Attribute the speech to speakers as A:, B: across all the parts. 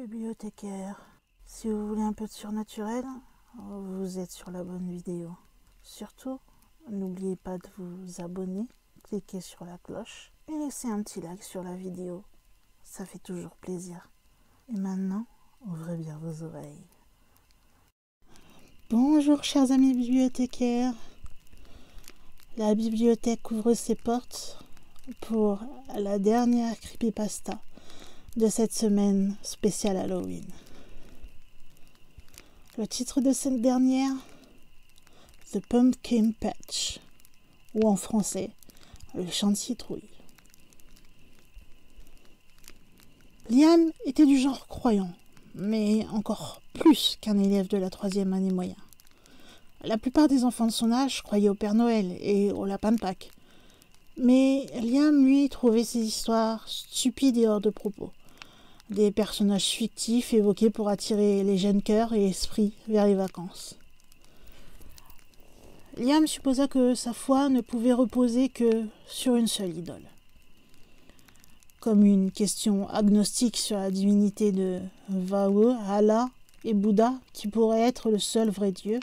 A: bibliothécaire. Si vous voulez un peu de surnaturel, vous êtes sur la bonne vidéo. Surtout, n'oubliez pas de vous abonner, cliquez sur la cloche et laissez un petit like sur la vidéo. Ça fait toujours plaisir. Et maintenant, ouvrez bien vos oreilles. Bonjour chers amis bibliothécaires. La bibliothèque ouvre ses portes pour la dernière creepypasta de cette semaine spéciale Halloween. Le titre de cette dernière, The Pumpkin Patch, ou en français, le champ de citrouille. Liam était du genre croyant, mais encore plus qu'un élève de la 3e année moyen. La plupart des enfants de son âge croyaient au Père Noël et au lapin de Pâques. Mais Liam, lui, trouvait ces histoires stupides et hors de propos. Des personnages fictifs évoqués pour attirer les jeunes cœurs et esprits vers les vacances. Liam supposa que sa foi ne pouvait reposer que sur une seule idole. Comme une question agnostique sur la divinité de Vahou, Allah et Bouddha, qui pourrait être le seul vrai Dieu,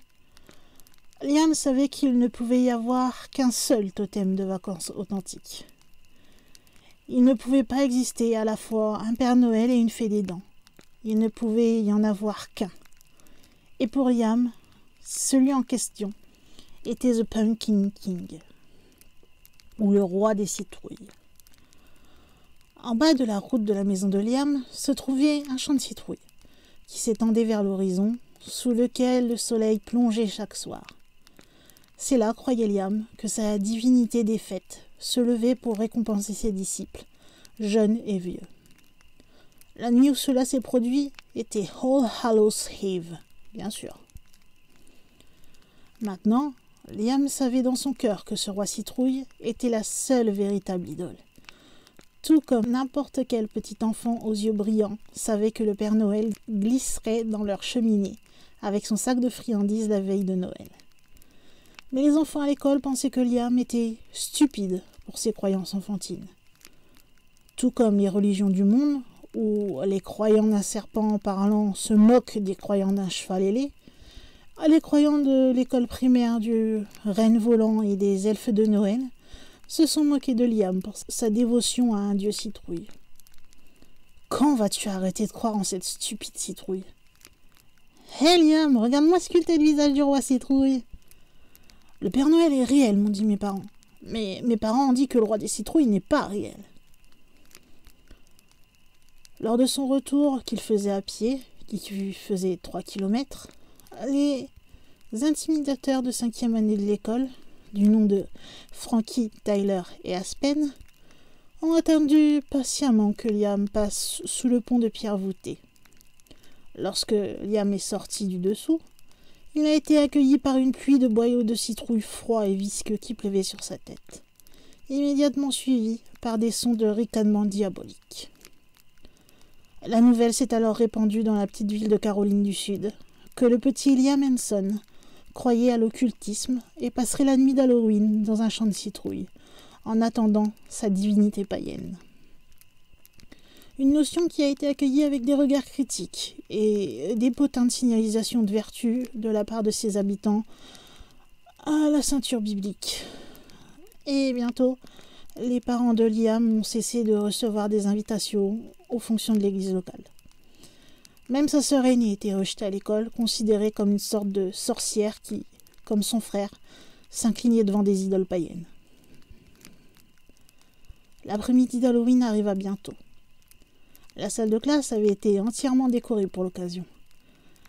A: Liam savait qu'il ne pouvait y avoir qu'un seul totem de vacances authentique. Il ne pouvait pas exister à la fois un Père Noël et une fée des dents. Il ne pouvait y en avoir qu'un. Et pour Liam, celui en question était The Pumpkin King, ou le roi des citrouilles. En bas de la route de la maison de Liam se trouvait un champ de citrouilles, qui s'étendait vers l'horizon, sous lequel le soleil plongeait chaque soir. C'est là, croyait Liam, que sa divinité des fêtes se levait pour récompenser ses disciples, jeunes et vieux. La nuit où cela s'est produit était All Hallows Eve, bien sûr. Maintenant, Liam savait dans son cœur que ce roi citrouille était la seule véritable idole. Tout comme n'importe quel petit enfant aux yeux brillants savait que le Père Noël glisserait dans leur cheminée avec son sac de friandises la veille de Noël. Mais les enfants à l'école pensaient que Liam était stupide pour ses croyances enfantines. Tout comme les religions du monde, où les croyants d'un serpent parlant se moquent des croyants d'un cheval ailé, les croyants de l'école primaire du renne volant et des elfes de Noël se sont moqués de Liam pour sa dévotion à un dieu citrouille. Quand vas-tu arrêter de croire en cette stupide citrouille ? Hé Liam, regarde-moi sculpter le visage du roi citrouille. Le Père Noël est réel, m'ont dit mes parents. Mais mes parents ont dit que le roi des citrouilles n'est pas réel. Lors de son retour qu'il faisait à pied, qui faisait 3 kilomètres, les intimidateurs de 5e année de l'école, du nom de Frankie, Tyler et Aspen, ont attendu patiemment que Liam passe sous le pont de pierre voûtée. Lorsque Liam est sorti du dessous, il a été accueilli par une pluie de boyaux de citrouille froids et visqueux qui pleuvaient sur sa tête, immédiatement suivi par des sons de ricanement diaboliques. La nouvelle s'est alors répandue dans la petite ville de Caroline du Sud, que le petit Liam Henson croyait à l'occultisme et passerait la nuit d'Halloween dans un champ de citrouilles, en attendant sa divinité païenne. Une notion qui a été accueillie avec des regards critiques et des potins de signalisation de vertu de la part de ses habitants à la ceinture biblique. Et bientôt, les parents de Liam ont cessé de recevoir des invitations aux fonctions de l'église locale. Même sa sœur aînée était rejetée à l'école, considérée comme une sorte de sorcière qui, comme son frère, s'inclinait devant des idoles païennes. L'après-midi d'Halloween arriva bientôt. La salle de classe avait été entièrement décorée pour l'occasion.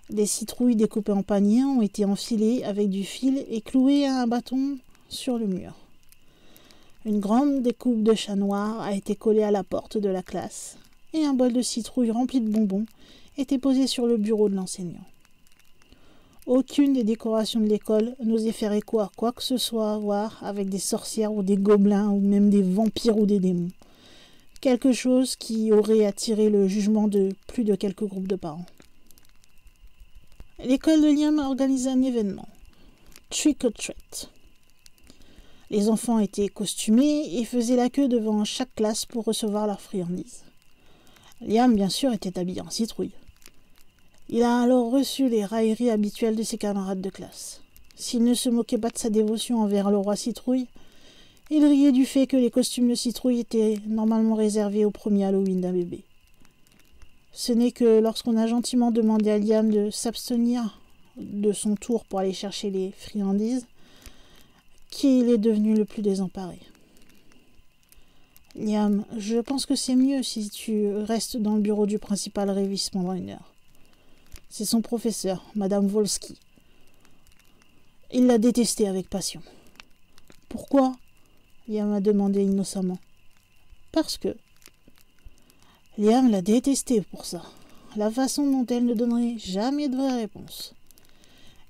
A: Des citrouilles découpées en paniers ont été enfilées avec du fil et clouées à un bâton sur le mur. Une grande découpe de chat noir a été collée à la porte de la classe et un bol de citrouilles rempli de bonbons était posé sur le bureau de l'enseignant. Aucune des décorations de l'école n'osait faire écho à quoi que ce soit à voir avec des sorcières ou des gobelins ou même des vampires ou des démons. Quelque chose qui aurait attiré le jugement de plus de quelques groupes de parents. L'école de Liam a organisé un événement, Trick or Treat. Les enfants étaient costumés et faisaient la queue devant chaque classe pour recevoir leurs friandises. Liam, bien sûr, était habillé en citrouille. Il a alors reçu les railleries habituelles de ses camarades de classe. S'il ne se moquait pas de sa dévotion envers le roi citrouille, il riait du fait que les costumes de citrouille étaient normalement réservés au premier Halloween d'un bébé. Ce n'est que lorsqu'on a gentiment demandé à Liam de s'abstenir de son tour pour aller chercher les friandises qu'il est devenu le plus désemparé. Liam, je pense que c'est mieux si tu restes dans le bureau du principal Révis pendant 1 heure. C'est son professeur, Madame Wolski. Il l'a détesté avec passion. Pourquoi ? Liam a demandé innocemment. Parce que. Liam l'a détesté pour ça. La façon dont elle ne donnerait jamais de vraie réponse.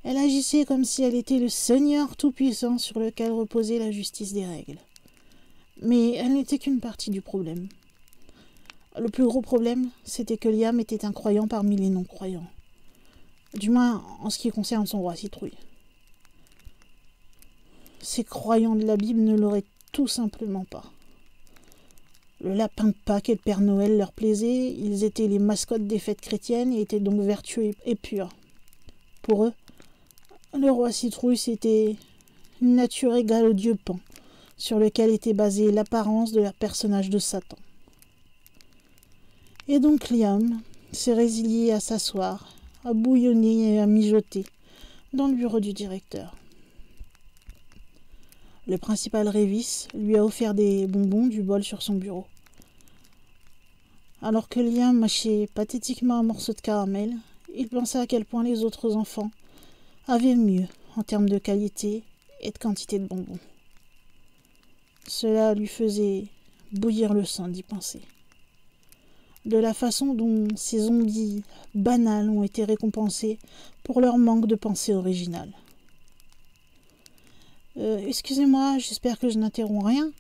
A: Elle agissait comme si elle était le Seigneur tout-puissant sur lequel reposait la justice des règles. Mais elle n'était qu'une partie du problème. Le plus gros problème, c'était que Liam était un croyant parmi les non-croyants. Du moins, en ce qui concerne son roi citrouille. Ces croyants de la Bible ne l'auraient tout simplement pas. Le lapin de Pâques et le Père Noël leur plaisaient, ils étaient les mascottes des fêtes chrétiennes et étaient donc vertueux et purs. Pour eux, le roi citrouille, c'était une nature égale au dieu Pan, sur lequel était basée l'apparence de leur personnage de Satan. Et donc Liam s'est résigné à s'asseoir, à bouillonner et à mijoter dans le bureau du directeur. Le principal Révis lui a offert des bonbons du bol sur son bureau. Alors que Liam mâchait pathétiquement un morceau de caramel, il pensait à quel point les autres enfants avaient mieux en termes de qualité et de quantité de bonbons. Cela lui faisait bouillir le sang d'y penser. De la façon dont ces zombies banals ont été récompensés pour leur manque de pensée originale. Excusez-moi, j'espère que je n'interromps rien.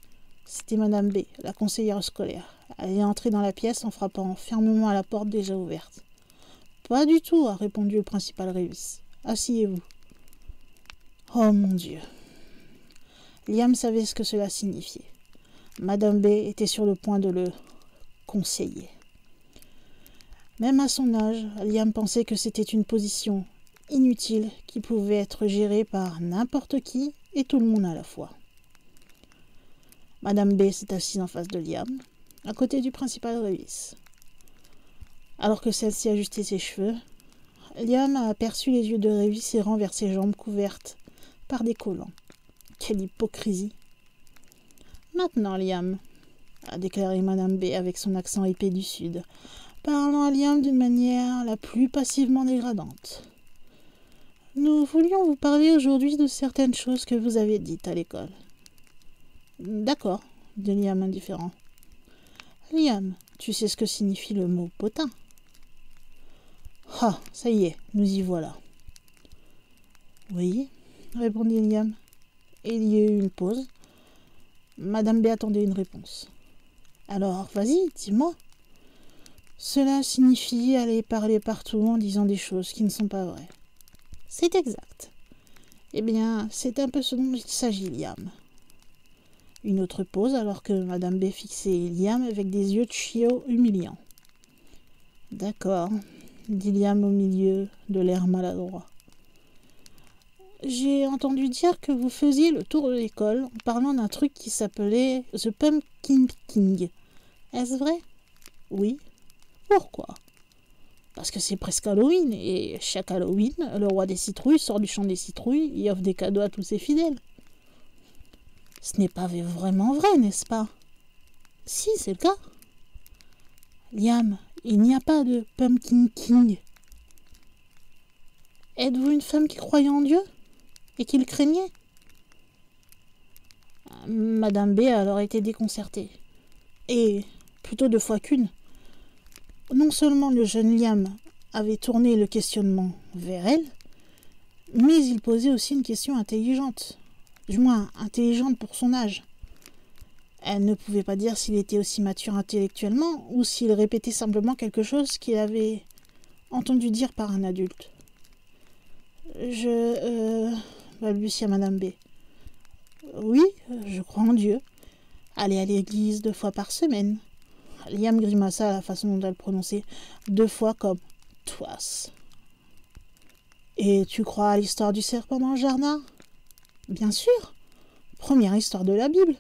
A: C'était Madame B, la conseillère scolaire. Elle est entrée dans la pièce en frappant fermement à la porte déjà ouverte. Pas du tout, a répondu le principal Révis. Asseyez-vous. Oh mon Dieu. Liam savait ce que cela signifiait. Madame B était sur le point de le conseiller. Même à son âge, Liam pensait que c'était une position inutile qui pouvait être gérée par n'importe qui et tout le monde à la fois. Madame B s'est assise en face de Liam, à côté du principal Révis. Alors que celle-ci ajustait ses cheveux, Liam a aperçu les yeux de Révis errant vers ses jambes couvertes par des collants. Quelle hypocrisie! Maintenant, Liam, a déclaré Madame B avec son accent épais du Sud, parlant à Liam d'une manière la plus passivement dégradante. Nous voulions vous parler aujourd'hui de certaines choses que vous avez dites à l'école. D'accord, dit Liam indifférent. Liam, tu sais ce que signifie le mot potin? Ah, ça y est, nous y voilà. Oui, répondit Liam. Et il y a eu une pause. Madame B attendait une réponse. Alors, vas-y, dis-moi. Cela signifie aller parler partout en disant des choses qui ne sont pas vraies. C'est exact. Eh bien, c'est un peu ce dont il s'agit, Liam. Une autre pause alors que Madame B fixait Liam avec des yeux de chiot humiliants. D'accord, dit Liam au milieu de l'air maladroit. J'ai entendu dire que vous faisiez le tour de l'école en parlant d'un truc qui s'appelait The Pumpkin King. Est-ce vrai? Oui. Pourquoi? Parce que c'est presque Halloween, et chaque Halloween, le roi des citrouilles sort du champ des citrouilles et offre des cadeaux à tous ses fidèles. Ce n'est pas vraiment vrai, n'est-ce pas? Si, c'est le cas. Liam, il n'y a pas de Pumpkin King. Êtes-vous une femme qui croyait en Dieu et qui le craignait? Madame B a alors été déconcertée. Et plutôt 2 fois qu'une. Non seulement le jeune Liam avait tourné le questionnement vers elle, mais il posait aussi une question intelligente. Du moins, intelligente pour son âge. Elle ne pouvait pas dire s'il était aussi mature intellectuellement ou s'il répétait simplement quelque chose qu'il avait entendu dire par un adulte. Balbutia Madame B. Oui, je crois en Dieu. Aller à l'église 2 fois par semaine. Liam grimaça à la façon dont elle prononçait 2 fois comme « twas ». « Et tu crois à l'histoire du serpent dans le jardin ?»« Bien sûr. Première histoire de la Bible. »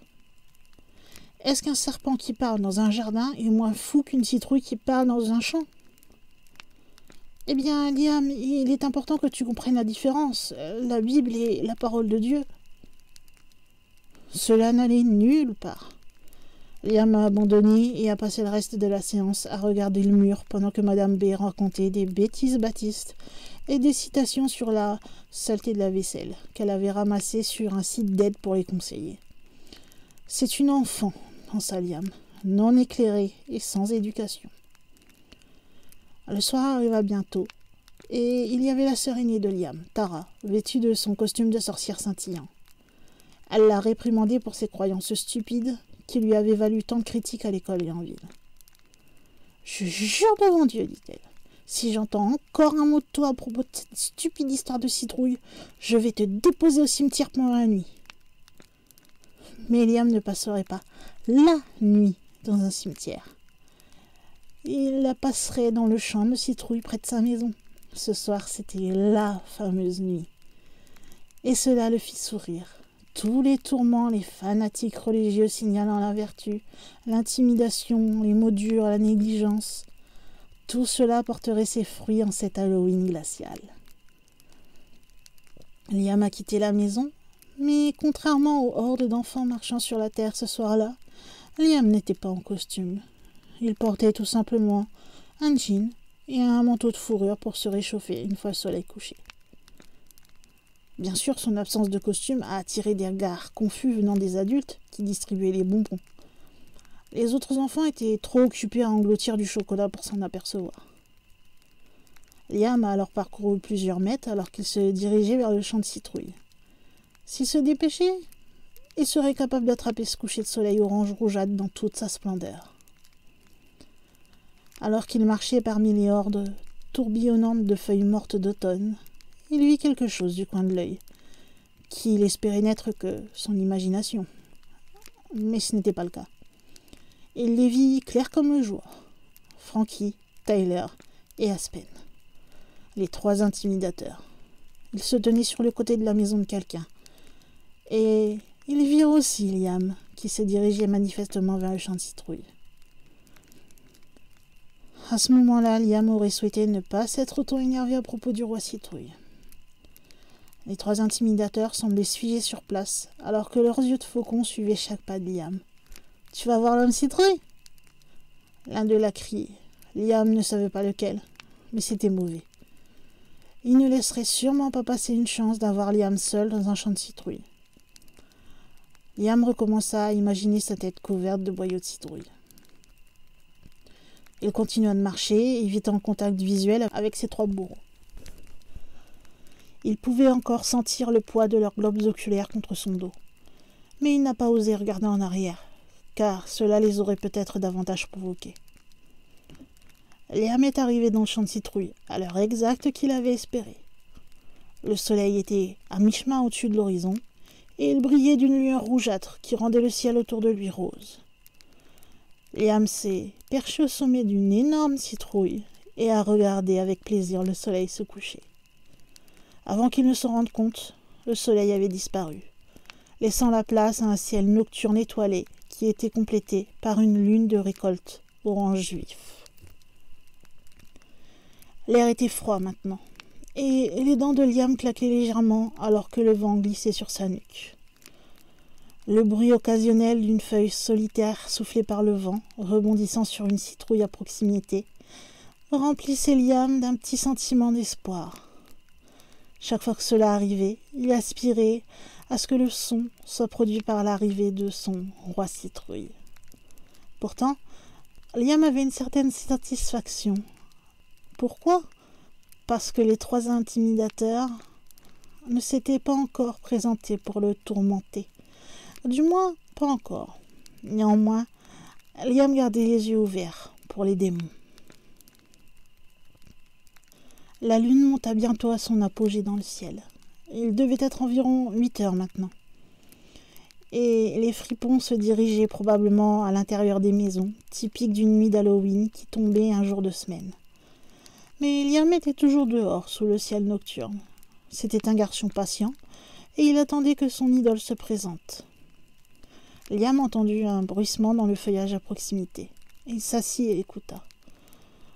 A: « Est-ce qu'un serpent qui parle dans un jardin est moins fou qu'une citrouille qui parle dans un champ ?»« Eh bien, Liam, il est important que tu comprennes la différence. La Bible est la parole de Dieu. » Cela n'allait nulle part. Liam a abandonné et a passé le reste de la séance à regarder le mur pendant que Madame B racontait des bêtises baptistes et des citations sur la saleté de la vaisselle qu'elle avait ramassée sur un site d'aide pour les conseillers. C'est une enfant, pensa Liam, non éclairée et sans éducation. Le soir arriva bientôt et il y avait la sœur aînée de Liam, Tara, vêtue de son costume de sorcière scintillant. Elle l'a réprimandée pour ses croyances stupides qui lui avaient valu tant de critiques à l'école et en ville. « Je jure devant Dieu, dit-elle, si j'entends encore un mot de toi à propos de cette stupide histoire de citrouille, je vais te déposer au cimetière pendant la nuit. » Mais Liam ne passerait pas la nuit dans un cimetière. Il la passerait dans le champ de citrouille près de sa maison. Ce soir, c'était la fameuse nuit. Et cela le fit sourire. Tous les tourments, les fanatiques religieux signalant la vertu, l'intimidation, les mots durs, la négligence, tout cela porterait ses fruits en cet Halloween glacial. Liam a quitté la maison, mais contrairement aux hordes d'enfants marchant sur la terre ce soir-là, Liam n'était pas en costume. Il portait tout simplement un jean et un manteau de fourrure pour se réchauffer une fois le soleil couché. Bien sûr, son absence de costume a attiré des regards confus venant des adultes qui distribuaient les bonbons. Les autres enfants étaient trop occupés à engloutir du chocolat pour s'en apercevoir. Liam a alors parcouru plusieurs mètres alors qu'il se dirigeait vers le champ de citrouilles. S'il se dépêchait, il serait capable d'attraper ce coucher de soleil orange rougeâtre dans toute sa splendeur. Alors qu'il marchait parmi les hordes tourbillonnantes de feuilles mortes d'automne, il vit quelque chose du coin de l'œil, qu'il espérait n'être que son imagination. Mais ce n'était pas le cas. Il les vit clairs comme le jour. Frankie, Tyler et Aspen. Les 3 intimidateurs. Ils se tenaient sur le côté de la maison de quelqu'un. Et ils virent aussi Liam, qui se dirigeait manifestement vers le champ de citrouilles. À ce moment-là, Liam aurait souhaité ne pas s'être autant énervé à propos du roi citrouille. Les 3 intimidateurs semblaient se figer sur place, alors que leurs yeux de faucon suivaient chaque pas de Liam. « Tu vas voir l'homme citrouille ?» L'un d'eux l'a crié. Liam ne savait pas lequel, mais c'était mauvais. Il ne laisserait sûrement pas passer une chance d'avoir Liam seul dans un champ de citrouilles. Liam recommença à imaginer sa tête couverte de boyaux de citrouille. Il continua de marcher, évitant le contact visuel avec ses 3 bourreaux. Il pouvait encore sentir le poids de leurs globes oculaires contre son dos. Mais il n'a pas osé regarder en arrière, car cela les aurait peut-être davantage provoqués. Liam est arrivé dans le champ de citrouilles, à l'heure exacte qu'il avait espérée. Le soleil était à mi-chemin au-dessus de l'horizon, et il brillait d'une lueur rougeâtre qui rendait le ciel autour de lui rose. Liam s'est perché au sommet d'une énorme citrouille et a regardé avec plaisir le soleil se coucher. Avant qu'il ne s'en rende compte, le soleil avait disparu, laissant la place à un ciel nocturne étoilé qui était complété par une lune de récolte orange vif. L'air était froid maintenant, et les dents de Liam claquaient légèrement alors que le vent glissait sur sa nuque. Le bruit occasionnel d'une feuille solitaire soufflée par le vent, rebondissant sur une citrouille à proximité, remplissait Liam d'un petit sentiment d'espoir. Chaque fois que cela arrivait, il aspirait à ce que le son soit produit par l'arrivée de son roi citrouille. Pourtant, Liam avait une certaine satisfaction. Pourquoi ? Parce que les 3 intimidateurs ne s'étaient pas encore présentés pour le tourmenter. Du moins, pas encore. Néanmoins, Liam gardait les yeux ouverts pour les démons. La lune monta bientôt à son apogée dans le ciel. Il devait être environ 8 heures maintenant. et les fripons se dirigeaient probablement à l'intérieur des maisons, typiques d'une nuit d'Halloween qui tombait un jour de semaine. Mais Liam était toujours dehors, sous le ciel nocturne. C'était un garçon patient, et il attendait que son idole se présente. Liam entendit un bruissement dans le feuillage à proximité. Il s'assit et écouta.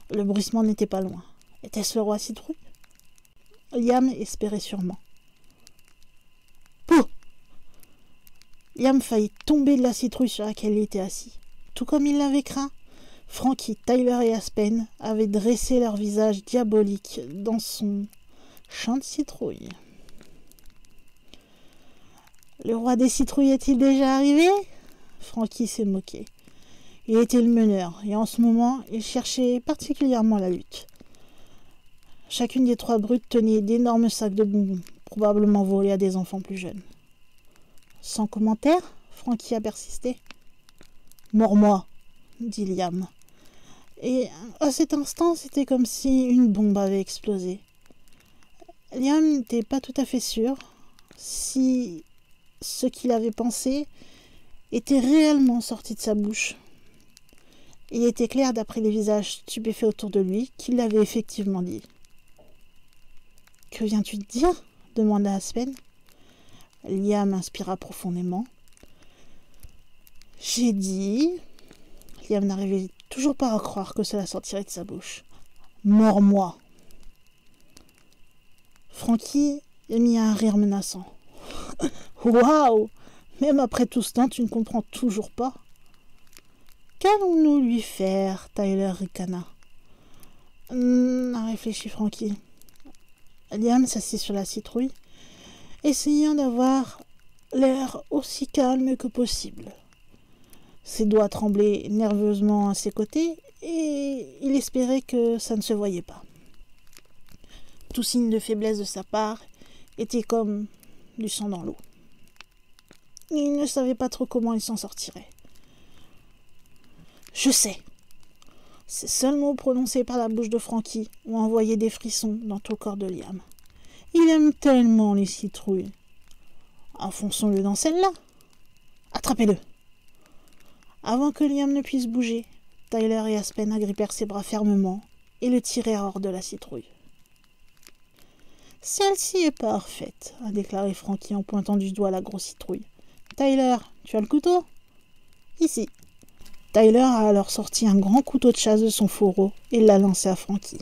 A: Le bruissement n'était pas loin. Était-ce le roi Citrouille? Liam espérait sûrement. Pouh! Liam faillit tomber de la citrouille sur laquelle il était assis. Tout comme il l'avait craint, Frankie, Tyler et Aspen avaient dressé leur visage diabolique dans son champ de citrouille. Le roi des citrouilles est-il déjà arrivé? Frankie s'est moqué. Il était le meneur, et en ce moment, il cherchait particulièrement la lutte. Chacune des 3 brutes tenait d'énormes sacs de bonbons, probablement volés à des enfants plus jeunes. Sans commentaire, Frankie a persisté. « Mors-moi !» dit Liam. Et à cet instant, c'était comme si une bombe avait explosé. Liam n'était pas tout à fait sûr si ce qu'il avait pensé était réellement sorti de sa bouche. Il était clair, d'après les visages stupéfaits autour de lui, qu'il l'avait effectivement dit. « Que viens-tu de dire ?» demanda Aspen. Liam inspira profondément. « J'ai dit... » Liam n'arrivait toujours pas à croire que cela sortirait de sa bouche. « Mords-moi !» Frankie émit un rire menaçant. « Waouh! Même après tout ce temps, tu ne comprends toujours pas. » « Qu'allons-nous lui faire ?» Tyler ricana. A réfléchi Frankie. Liam s'assit sur la citrouille, essayant d'avoir l'air aussi calme que possible. Ses doigts tremblaient nerveusement à ses côtés et il espérait que ça ne se voyait pas. Tout signe de faiblesse de sa part était comme du sang dans l'eau. Il ne savait pas trop comment il s'en sortirait. « Je sais !» Ces seuls mots prononcés par la bouche de Frankie ont envoyé des frissons dans tout le corps de Liam. Il aime tellement les citrouilles. Enfonçons-le dans celle-là. Attrapez-le. Avant que Liam ne puisse bouger, Tyler et Aspen agrippèrent ses bras fermement et le tirèrent hors de la citrouille. « Celle-ci est parfaite, » a déclaré Frankie en pointant du doigt la grosse citrouille. « Tyler, tu as le couteau ?»« Ici. » Tyler a alors sorti un grand couteau de chasse de son fourreau et l'a lancé à Frankie.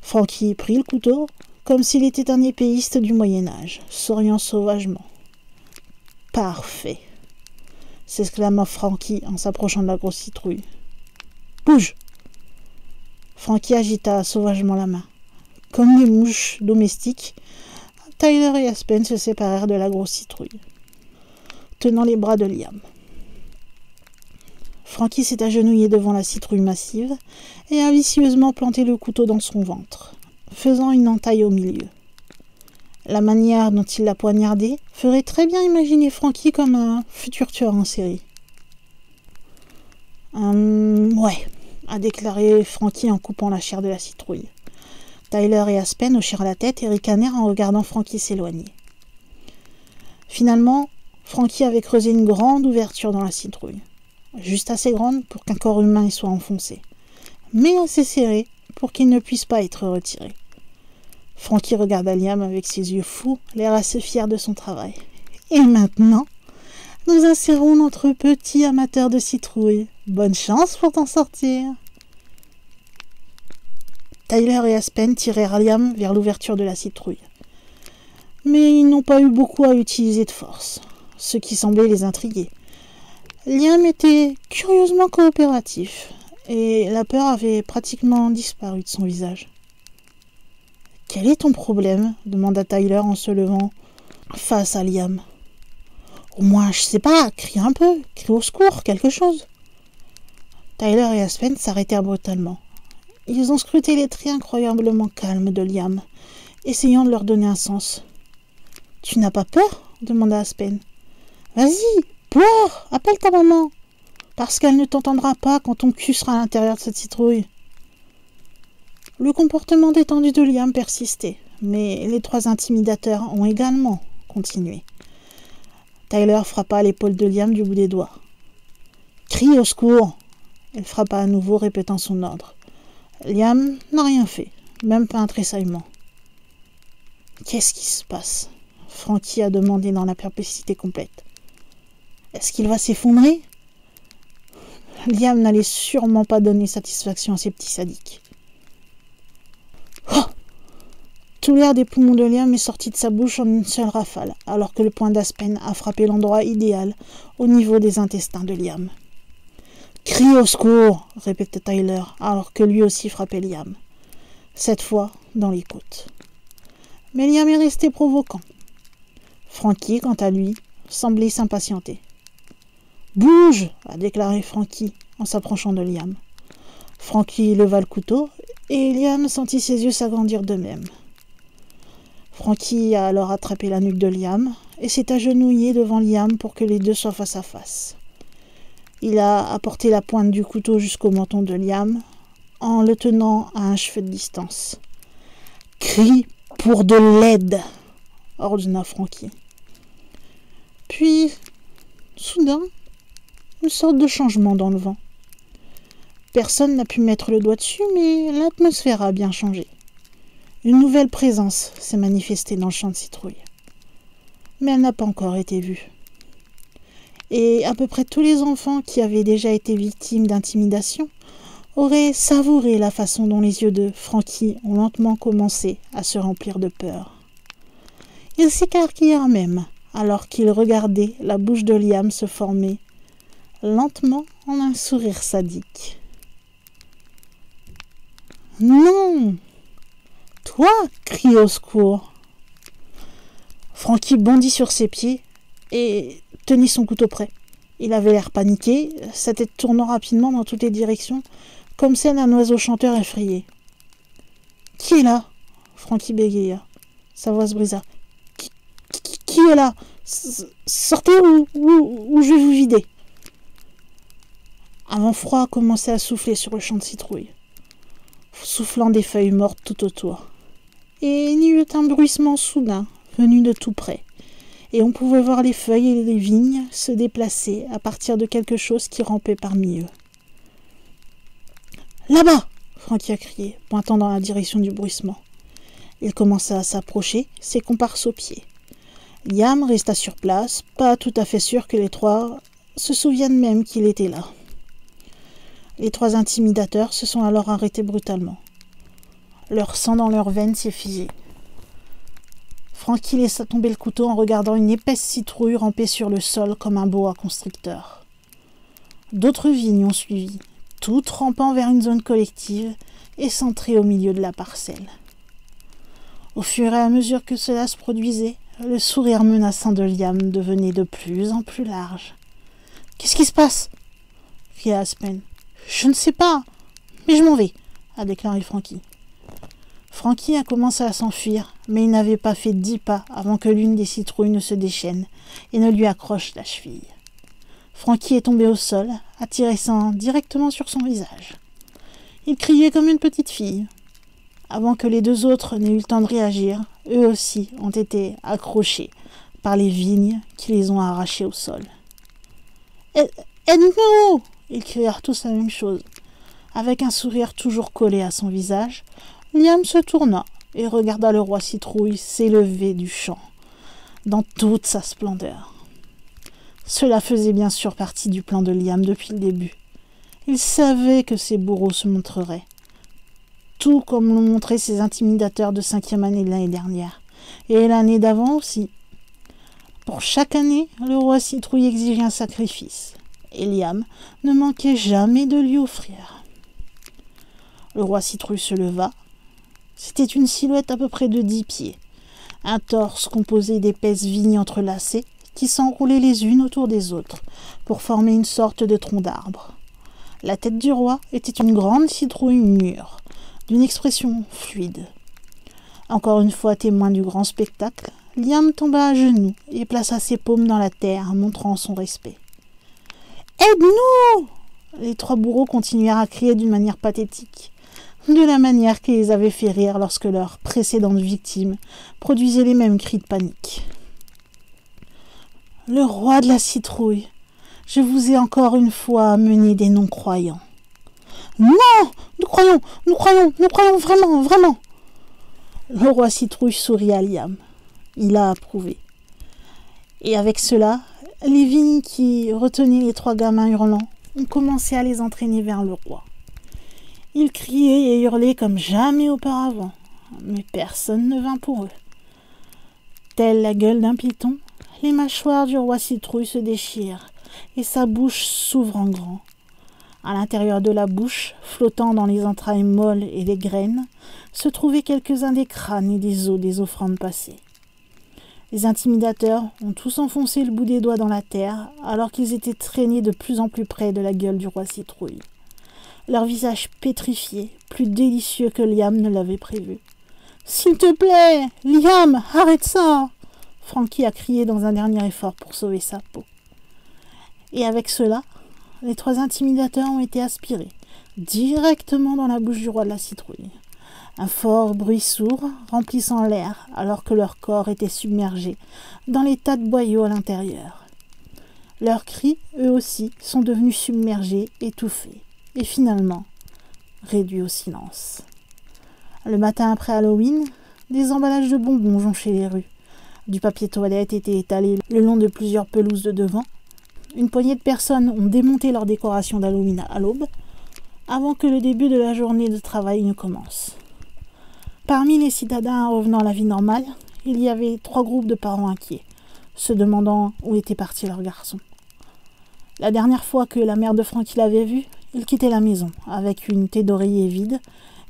A: Frankie prit le couteau comme s'il était un épéiste du Moyen-Âge, souriant sauvagement. « Parfait !» s'exclama Frankie en s'approchant de la grosse citrouille. « Bouge !» Frankie agita sauvagement la main. Comme des mouches domestiques, Tyler et Aspen se séparèrent de la grosse citrouille, tenant les bras de Liam. Frankie s'est agenouillé devant la citrouille massive et a vicieusement planté le couteau dans son ventre, faisant une entaille au milieu. La manière dont il l'a poignardé ferait très bien imaginer Frankie comme un futur tueur en série. « Ouais », a déclaré Frankie en coupant la chair de la citrouille. Tyler et Aspen hochèrent la tête et ricanèrent en regardant Frankie s'éloigner. Finalement, Frankie avait creusé une grande ouverture dans la citrouille. Juste assez grande pour qu'un corps humain y soit enfoncé, mais assez serré pour qu'il ne puisse pas être retiré. Frankie regarda Liam avec ses yeux fous, l'air assez fier de son travail. « Et maintenant, nous insérons notre petit amateur de citrouille. Bonne chance pour t'en sortir !» Tyler et Aspen tirèrent Liam vers l'ouverture de la citrouille. Mais ils n'ont pas eu beaucoup à utiliser de force, ce qui semblait les intriguer. Liam était curieusement coopératif, et la peur avait pratiquement disparu de son visage. « Quel est ton problème ?» demanda Tyler en se levant face à Liam. « Au moins, je sais pas, crie un peu, crie au secours, quelque chose. » Tyler et Aspen s'arrêtèrent brutalement. Ils ont scruté les traits incroyablement calmes de Liam, essayant de leur donner un sens. « Tu n'as pas peur ?» demanda Aspen. « Vas-y, pleure, appelle ta maman, parce qu'elle ne t'entendra pas quand ton cul sera à l'intérieur de cette citrouille. » Le comportement détendu de Liam persistait, mais les 3 intimidateurs ont également continué. Tyler frappa à l'épaule de Liam du bout des doigts. « Crie au secours !» Elle frappa à nouveau, répétant son ordre. Liam n'a rien fait, même pas un tressaillement. « Qu'est-ce qui se passe ?» Frankie a demandé dans la perplexité complète. « Est-ce qu'il va s'effondrer ?» Liam n'allait sûrement pas donner satisfaction à ces petits sadiques. Oh ! Tout l'air des poumons de Liam est sorti de sa bouche en une seule rafale, alors que le poing d'Aspen a frappé l'endroit idéal, au niveau des intestins de Liam. « Crie au secours !» répétait Tyler, alors que lui aussi frappait Liam. Cette fois, dans les côtes. Mais Liam est resté provoquant. Frankie, quant à lui, semblait s'impatienter. « Bouge !» a déclaré Frankie en s'approchant de Liam. Frankie leva le couteau et Liam sentit ses yeux s'agrandir d'eux-mêmes. Frankie a alors attrapé la nuque de Liam et s'est agenouillé devant Liam pour que les deux soient face à face. Il a apporté la pointe du couteau jusqu'au menton de Liam en le tenant à un cheveu de distance. « Crie pour de l'aide !» ordonna Frankie. Puis, soudain, une sorte de changement dans le vent. Personne n'a pu mettre le doigt dessus, mais l'atmosphère a bien changé. Une nouvelle présence s'est manifestée dans le champ de citrouille. Mais elle n'a pas encore été vue. Et à peu près tous les enfants qui avaient déjà été victimes d'intimidation auraient savouré la façon dont les yeux de Frankie ont lentement commencé à se remplir de peur. Ils s'écarquillèrent même, alors qu'ils regardaient la bouche de Liam se former lentement en un sourire sadique. « Non ! Toi !» criait au secours. Frankie bondit sur ses pieds et tenait son couteau prêt. Il avait l'air paniqué, sa tête tournant rapidement dans toutes les directions, comme celle d'un oiseau chanteur effrayé. « Qui est là ?» Frankie bégaya. Sa voix se brisa. « Qui est là ? Sortez ou je vais vous vider !» Un vent froid commençait à souffler sur le champ de citrouille, soufflant des feuilles mortes tout autour. Et il y eut un bruissement soudain, venu de tout près, et on pouvait voir les feuilles et les vignes se déplacer à partir de quelque chose qui rampait parmi eux. « Là-bas !» Frankie a crié, pointant dans la direction du bruissement. Il commença à s'approcher, ses comparses aux pieds. Liam resta sur place, pas tout à fait sûr que les trois se souviennent même qu'il était là. Les trois intimidateurs se sont alors arrêtés brutalement. Leur sang dans leurs veines s'est figé. Frankie laissa tomber le couteau en regardant une épaisse citrouille ramper sur le sol comme un boa constricteur. D'autres vignes ont suivi, toutes rampant vers une zone collective et centrée au milieu de la parcelle. Au fur et à mesure que cela se produisait, le sourire menaçant de Liam devenait de plus en plus large. « Qu'est-ce qui se passe ?» cria Aspen. « Je ne sais pas, mais je m'en vais », a déclaré Frankie. Frankie a commencé à s'enfuir, mais il n'avait pas fait 10 pas avant que l'une des citrouilles ne se déchaîne et ne lui accroche la cheville. Frankie est tombé au sol, atterrissant directement sur son visage. Il criait comme une petite fille. Avant que les deux autres n'aient eu le temps de réagir, eux aussi ont été accrochés par les vignes qui les ont arrachés au sol. « Aide-nous !» Ils crièrent tous la même chose. Avec un sourire toujours collé à son visage, Liam se tourna et regarda le roi citrouille s'élever du champ, dans toute sa splendeur. Cela faisait bien sûr partie du plan de Liam depuis le début. Il savait que ses bourreaux se montreraient, tout comme l'ont montré ses intimidateurs de 5e année de l'année dernière, et l'année d'avant aussi. Pour chaque année, le roi citrouille exigeait un sacrifice, et Liam ne manquait jamais de lui offrir. Le roi citrouille se leva. C'était une silhouette à peu près de 10 pieds, un torse composé d'épaisses vignes entrelacées qui s'enroulaient les unes autour des autres pour former une sorte de tronc d'arbre. La tête du roi était une grande citrouille mûre, d'une expression fluide. Encore une fois témoin du grand spectacle, Liam tomba à genoux et plaça ses paumes dans la terre, montrant son respect. « Aide-nous !» Les trois bourreaux continuèrent à crier d'une manière pathétique, de la manière qui les avait fait rire lorsque leurs précédentes victimes produisaient les mêmes cris de panique. le roi de la citrouille, je vous ai encore une fois amené des non-croyants. Non, nous croyons vraiment, vraiment. Le roi citrouille sourit à Liam. Il a approuvé. Et avec cela, les vignes qui retenaient les 3 gamins hurlants ont commencé à les entraîner vers le roi. Ils criaient et hurlaient comme jamais auparavant, mais personne ne vint pour eux. Telle la gueule d'un python, les mâchoires du roi citrouille se déchirent et sa bouche s'ouvre en grand. À l'intérieur de la bouche, flottant dans les entrailles molles et les graines, se trouvaient quelques-uns des crânes et des os des offrandes passées. Les intimidateurs ont tous enfoncé le bout des doigts dans la terre, alors qu'ils étaient traînés de plus en plus près de la gueule du roi citrouille. Leur visage pétrifié, plus délicieux que Liam ne l'avait prévu. « S'il te plaît, Liam, arrête ça !» Frankie a crié dans un dernier effort pour sauver sa peau. Et avec cela, les 3 intimidateurs ont été aspirés, directement dans la bouche du roi de la citrouille. Un fort bruit sourd remplissant l'air alors que leur corps était submergé dans les tas de boyaux à l'intérieur. Leurs cris, eux aussi, sont devenus submergés, étouffés, et finalement réduits au silence. Le matin après Halloween, des emballages de bonbons jonchaient les rues. Du papier toilette était étalé le long de plusieurs pelouses de devant. Une poignée de personnes ont démonté leur décoration d'Halloween à l'aube, avant que le début de la journée de travail ne commence. Parmi les citadins revenant à la vie normale, il y avait 3 groupes de parents inquiets, se demandant où était parti leur garçon. La dernière fois que la mère de Frankie l'avait vu, il quittait la maison, avec une tête d'oreiller vide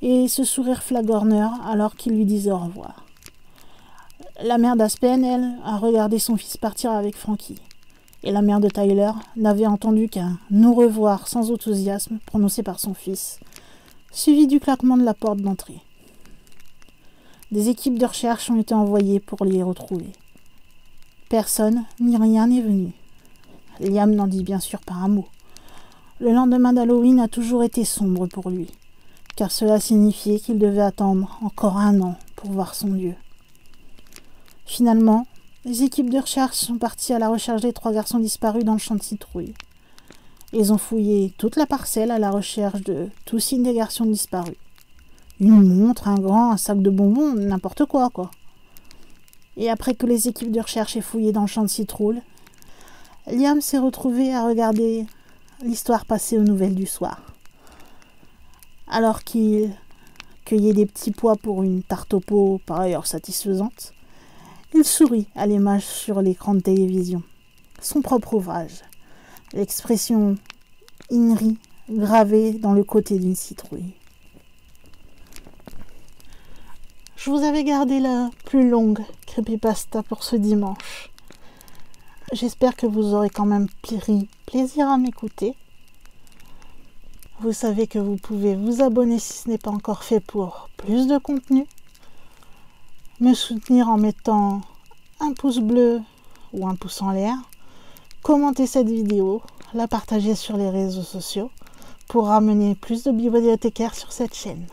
A: et ce sourire flagorneur alors qu'il lui disait au revoir. La mère d'Aspen, elle, a regardé son fils partir avec Frankie. Et la mère de Tyler n'avait entendu qu'un « au revoir » sans enthousiasme prononcé par son fils, suivi du claquement de la porte d'entrée. Des équipes de recherche ont été envoyées pour les retrouver. Personne ni rien n'est venu. Liam n'en dit bien sûr pas un mot. Le lendemain d'Halloween a toujours été sombre pour lui, car cela signifiait qu'il devait attendre encore 1 an pour voir son Dieu. Finalement, les équipes de recherche sont parties à la recherche des 3 garçons disparus dans le champ de citrouille. Ils ont fouillé toute la parcelle à la recherche de tout signe des garçons disparus. Une montre, un gant, un sac de bonbons, n'importe quoi. Et après que les équipes de recherche aient fouillé dans le champ de citrouille, Liam s'est retrouvé à regarder l'histoire passée aux nouvelles du soir. Alors qu'il cueillait des petits pois pour une tarte aux pots par ailleurs satisfaisante, il sourit à l'image sur l'écran de télévision. Son propre ouvrage, l'expression « Inri » gravée dans le côté d'une citrouille. Je vous avais gardé la plus longue creepypasta pour ce dimanche. J'espère que vous aurez quand même pris plaisir à m'écouter. Vous savez que vous pouvez vous abonner si ce n'est pas encore fait pour plus de contenu. Me soutenir en mettant un pouce bleu ou un pouce en l'air. Commenter cette vidéo, la partager sur les réseaux sociaux pour ramener plus de bibliothécaires sur cette chaîne.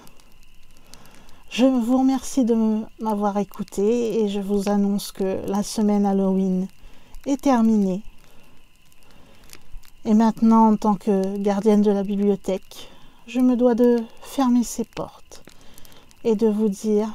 A: Je vous remercie de m'avoir écouté et je vous annonce que la semaine Halloween est terminée. Et maintenant, en tant que gardienne de la bibliothèque, je me dois de fermer ces portes et de vous dire